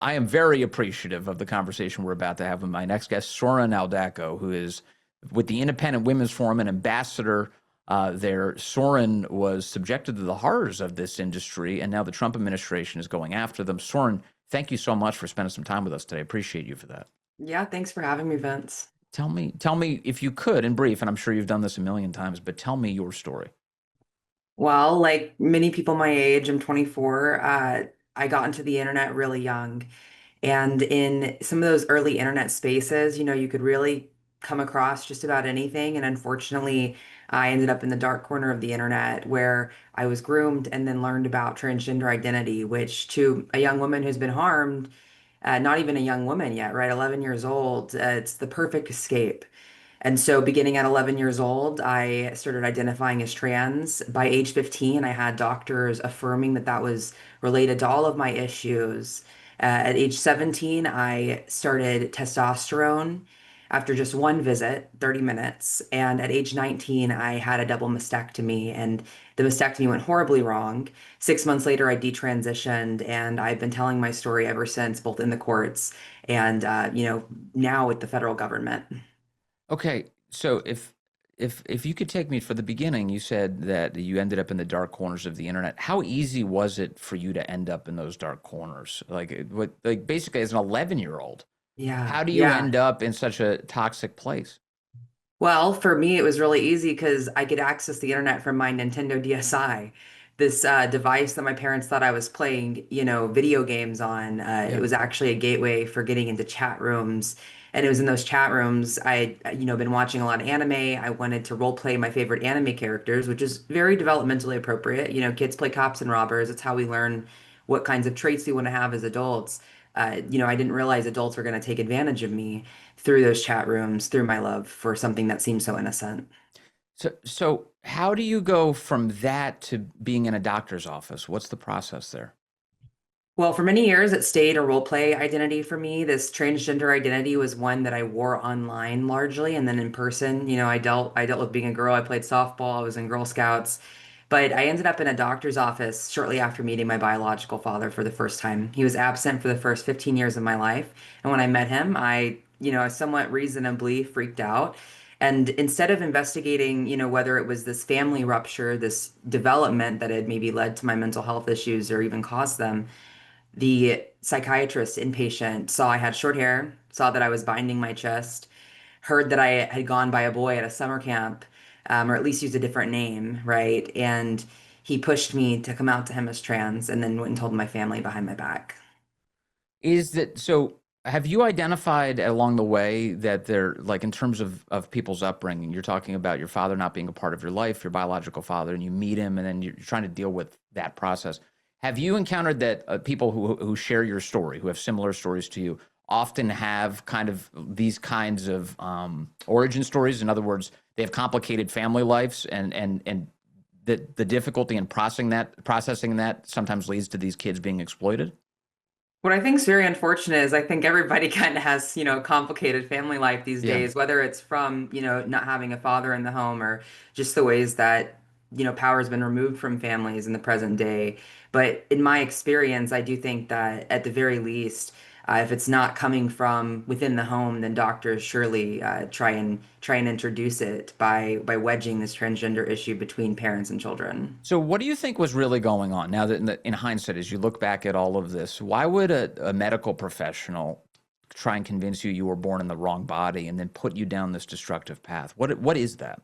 I am very appreciative of the conversation we're about to have with my next guest, Soren Aldaco, who is with the Independent Women's Forum, an ambassador there. Soren was subjected to the horrors of this industry, and now the Trump administration is going after them. Soren, thank you so much for spending some time with us today. I appreciate you for that. Yeah, thanks for having me, Vince. Tell me if you could, in brief, and I'm sure you've done this a million times, but tell me your story. Well, like many people my age, I'm 24. I got into the internet really young. And in some of those early internet spaces, you could really come across just about anything. And unfortunately, I ended up in the dark corner of the internet where I was groomed and then learned about transgender identity, which to a young woman who's been harmed, not even a young woman yet, right? 11 years old, it's the perfect escape. And so, beginning at 11 years old, I started identifying as trans. By age 15, I had doctors affirming that that was related to all of my issues. At age 17, I started testosterone after just one visit, 30 minutes. And at age 19, I had a double mastectomy, and the mastectomy went horribly wrong. 6 months later, I detransitioned, and I've been telling my story ever since, both in the courts and, now with the federal government. Okay, so if you could take me for the beginning, you said that you ended up in the dark corners of the internet. How easy was it for you to end up in those dark corners? Like basically as an 11-year-old, Yeah, how do you yeah. end up in such a toxic place? Well, for me, it was really easy because I could access the internet from my Nintendo DSi, this device that my parents thought I was playing, video games on. It Yeah. was actually a gateway for getting into chat rooms. And it was in those chat rooms I, been watching a lot of anime. I wanted to role play my favorite anime characters, which is very developmentally appropriate. Kids play cops and robbers. It's how we learn what kinds of traits we want to have as adults. I didn't realize adults were going to take advantage of me through those chat rooms, through my love for something that seems so innocent. So how do you go from that to being in a doctor's office? What's the process there? Well, for many years, it stayed a role play identity for me. This transgender identity was one that I wore online largely, and then in person, I dealt with being a girl. I played softball. I was in Girl Scouts, but I ended up in a doctor's office shortly after meeting my biological father for the first time. He was absent for the first 15 years of my life, and when I met him, I somewhat reasonably freaked out. And instead of investigating, whether it was this family rupture, this development that had maybe led to my mental health issues or even caused them, the psychiatrist inpatient saw I had short hair, saw that I was binding my chest, heard that I had gone by a boy at a summer camp, or at least used a different name, right? And he pushed me to come out to him as trans and then went and told my family behind my back. Is that so? Have you identified along the way that they're like in terms of people's upbringing? You're talking about your father not being a part of your life, your biological father, and you meet him, and then you're trying to deal with that process. Have you encountered that people who share your story, who have similar stories to you, often have kind of these kinds of origin stories? In other words, they have complicated family lives, and the difficulty in processing that sometimes leads to these kids being exploited. What I think is very unfortunate is I think everybody kind of has, a complicated family life these Yeah. days, whether it's from, not having a father in the home or just the ways that, power has been removed from families in the present day. But in my experience, I do think that at the very least, if it's not coming from within the home, then doctors surely try and introduce it by wedging this transgender issue between parents and children. So, what do you think was really going on? Now that in hindsight, as you look back at all of this, why would a medical professional try and convince you you were born in the wrong body and then put you down this destructive path? What is that?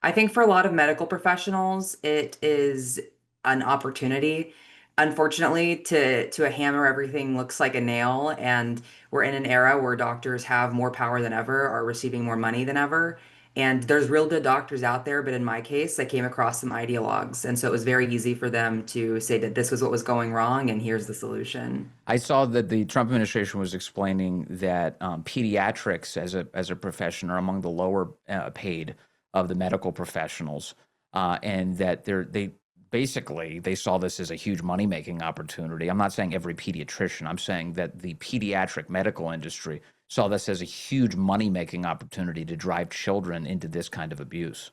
I think for a lot of medical professionals, it is an opportunity. Unfortunately, to a hammer, everything looks like a nail, and we're in an era where doctors have more power than ever, are receiving more money than ever. And there's real good doctors out there, but in my case, I came across some ideologues, and so it was very easy for them to say that this was what was going wrong, and here's the solution. I saw that the Trump administration was explaining that pediatrics as a profession are among the lower paid of the medical professionals, and that they basically they saw this as a huge money making opportunity. I'm not saying every pediatrician. I'm saying that the pediatric medical industry saw this as a huge money making opportunity to drive children into this kind of abuse.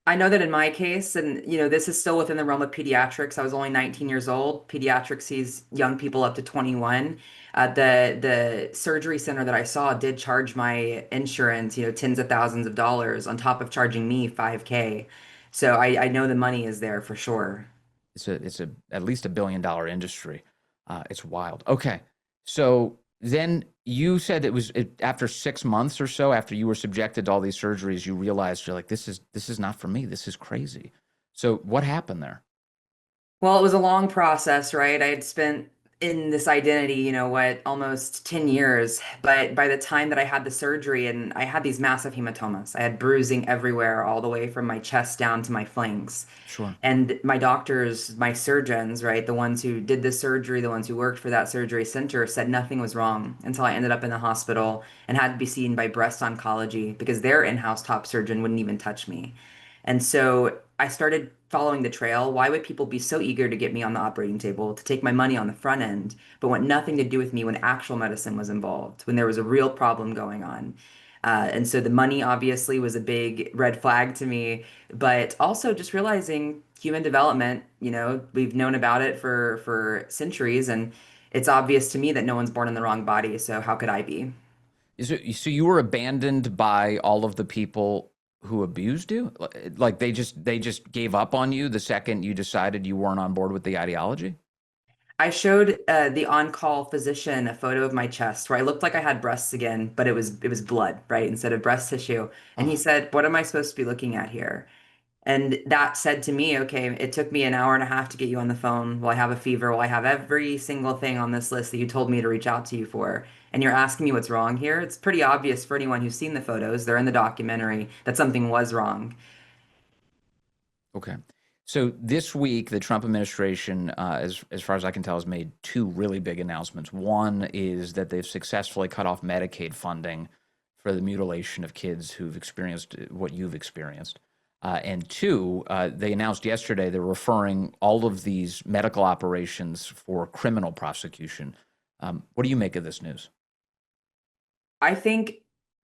I know that in my case, and this is still within the realm of pediatrics. I was only 19 years old. Pediatrics sees young people up to 21. The surgery center that I saw did charge my insurance, tens of thousands of dollars on top of charging me 5K. So I know the money is there for sure. It's a at least $1 billion industry. It's wild. Okay, so then you said after 6 months or so after you were subjected to all these surgeries, you realized you're like, this is not for me. This is crazy. So what happened there? Well, it was a long process, right? I had spent in this identity, almost 10 years. But by the time that I had the surgery and I had these massive hematomas, I had bruising everywhere, all the way from my chest down to my flanks. Sure. And my doctors, my surgeons, right, the ones who did the surgery, the ones who worked for that surgery center, said nothing was wrong until I ended up in the hospital and had to be seen by breast oncology because their in-house top surgeon wouldn't even touch me. And so I started following the trail. Why would people be so eager to get me on the operating table, to take my money on the front end, but want nothing to do with me when actual medicine was involved, when there was a real problem going on? And so the money obviously was a big red flag to me, but also just realizing human development, we've known about it for centuries, and it's obvious to me that no one's born in the wrong body, so how could I be? So you were abandoned by all of the people who abused you? Like they just gave up on you the second you decided you weren't on board with the ideology? I showed the on-call physician a photo of my chest where I looked like I had breasts again, but it was blood, right, instead of breast tissue. And he Oh, said, "What am I supposed to be looking at here?" And that said to me, okay, it took me an hour and a half to get you on the phone. Well, I have a fever. Well, I have every single thing on this list that you told me to reach out to you for. And you're asking me what's wrong here. It's pretty obvious for anyone who's seen the photos. They're in the documentary that something was wrong. okay. So this week, the Trump administration, as far as I can tell, has made two really big announcements. One is that they've successfully cut off Medicaid funding for the mutilation of kids who've experienced what you've experienced. And two, they announced yesterday they're referring all of these medical operations for criminal prosecution. What do you make of this news? I think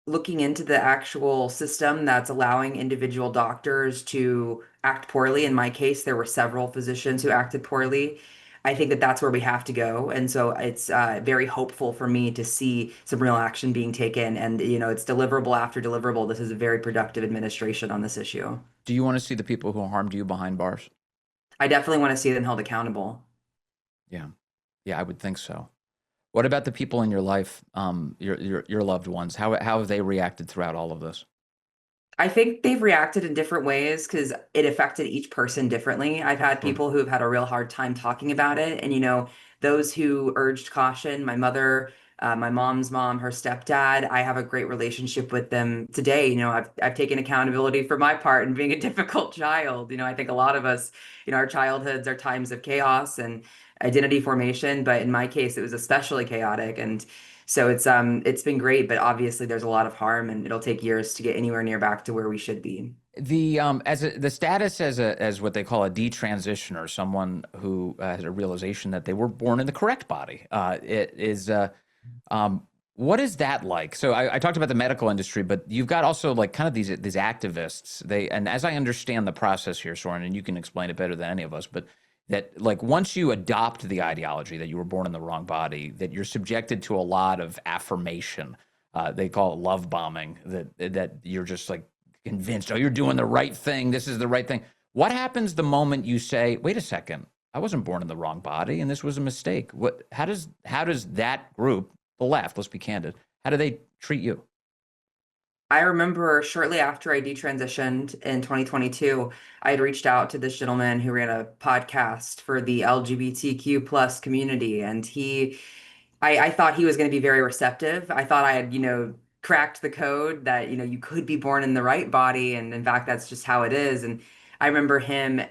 looking into the actual system that's allowing individual doctors to act poorly, in my case, there were several physicians who acted poorly. I think that that's where we have to go. And so it's very hopeful for me to see some real action being taken. And, it's deliverable after deliverable. This is a very productive administration on this issue. Do you want to see the people who harmed you behind bars? I definitely want to see them held accountable. Yeah, yeah, I would think so. What about the people in your life, your loved ones? How have they reacted throughout all of this? I think they've reacted in different ways because it affected each person differently. I've had Sure. people who have had a real hard time talking about it. And, those who urged caution, my mother, my mom's mom, her stepdad, I have a great relationship with them today. I've taken accountability for my part in being a difficult child. I think a lot of us, our childhoods are times of chaos and identity formation, but in my case, it was especially chaotic. And so it's been great, but obviously there's a lot of harm and it'll take years to get anywhere near back to where we should be. The status as what they call a detransitioner, someone who has a realization that they were born in the correct body. It is um, what is that like? So I talked about the medical industry, but you've got also like kind of these activists. And as I understand the process here, Soren, and you can explain it better than any of us, but that like once you adopt the ideology that you were born in the wrong body, that you're subjected to a lot of affirmation. They call it love bombing. That you're just like convinced, oh, you're doing the right thing. This is the right thing. What happens the moment you say, wait a second, I wasn't born in the wrong body, and this was a mistake? How does that group, the left, let's be candid, how do they treat you? I remember shortly after I detransitioned in 2022, I had reached out to this gentleman who ran a podcast for the LGBTQ plus community, and I thought he was going to be very receptive. I thought I had, cracked the code that, you could be born in the right body. And in fact, that's just how it is. And I remember him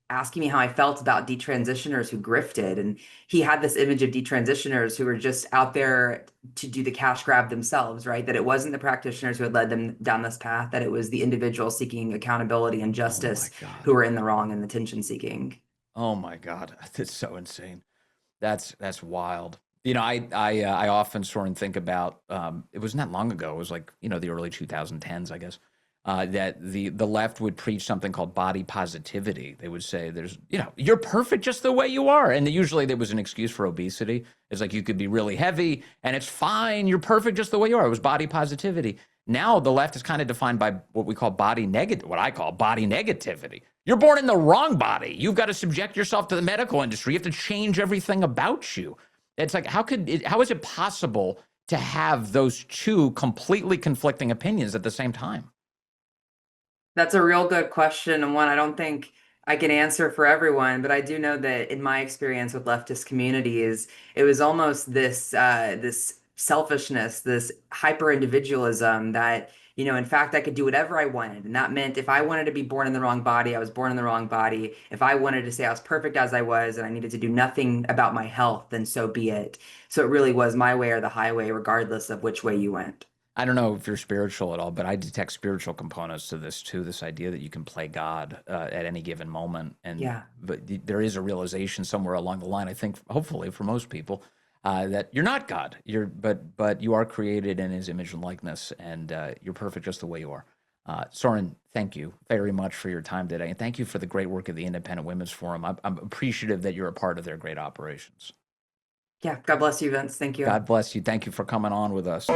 asking me how I felt about detransitioners who grifted. And he had this image of detransitioners who were just out there to do the cash grab themselves, right? That it wasn't the practitioners who had led them down this path, that it was the individual seeking accountability and Oh my justice who God. were in the wrong and attention seeking. Oh my God. That's so insane. That's wild. I often sort of think about it wasn't that long ago. It was like, the early 2010s, I guess. that the left would preach something called body positivity. They would say, "There's, you're perfect just the way you are," and usually there was an excuse for obesity. It's like you could be really heavy, and it's fine. You're perfect just the way you are. It was body positivity. Now the left is kind of defined by what we call what I call body negativity. You're born in the wrong body. You've got to subject yourself to the medical industry. You have to change everything about you. It's like, how is it possible to have those two completely conflicting opinions at the same time? That's a real good question, and one I don't think I can answer for everyone, but I do know that in my experience with leftist communities, it was almost this selfishness, this hyper individualism that, in fact, I could do whatever I wanted. And that meant if I wanted to be born in the wrong body, I was born in the wrong body. If I wanted to say I was perfect as I was and I needed to do nothing about my health, then so be it. So it really was my way or the highway, regardless of which way you went. I don't know if you're spiritual at all, but I detect spiritual components to this too. This idea that you can play God at any given moment, Yeah. but there is a realization somewhere along the line. I think, hopefully, for most people, that you're not God. But you are created in His image and likeness, and you're perfect just the way you are. Soren, thank you very much for your time today, and thank you for the great work of the Independent Women's Forum. I'm appreciative that you're a part of their great operations. Yeah. God bless you, Vince. Thank you. God bless you. Thank you for coming on with us.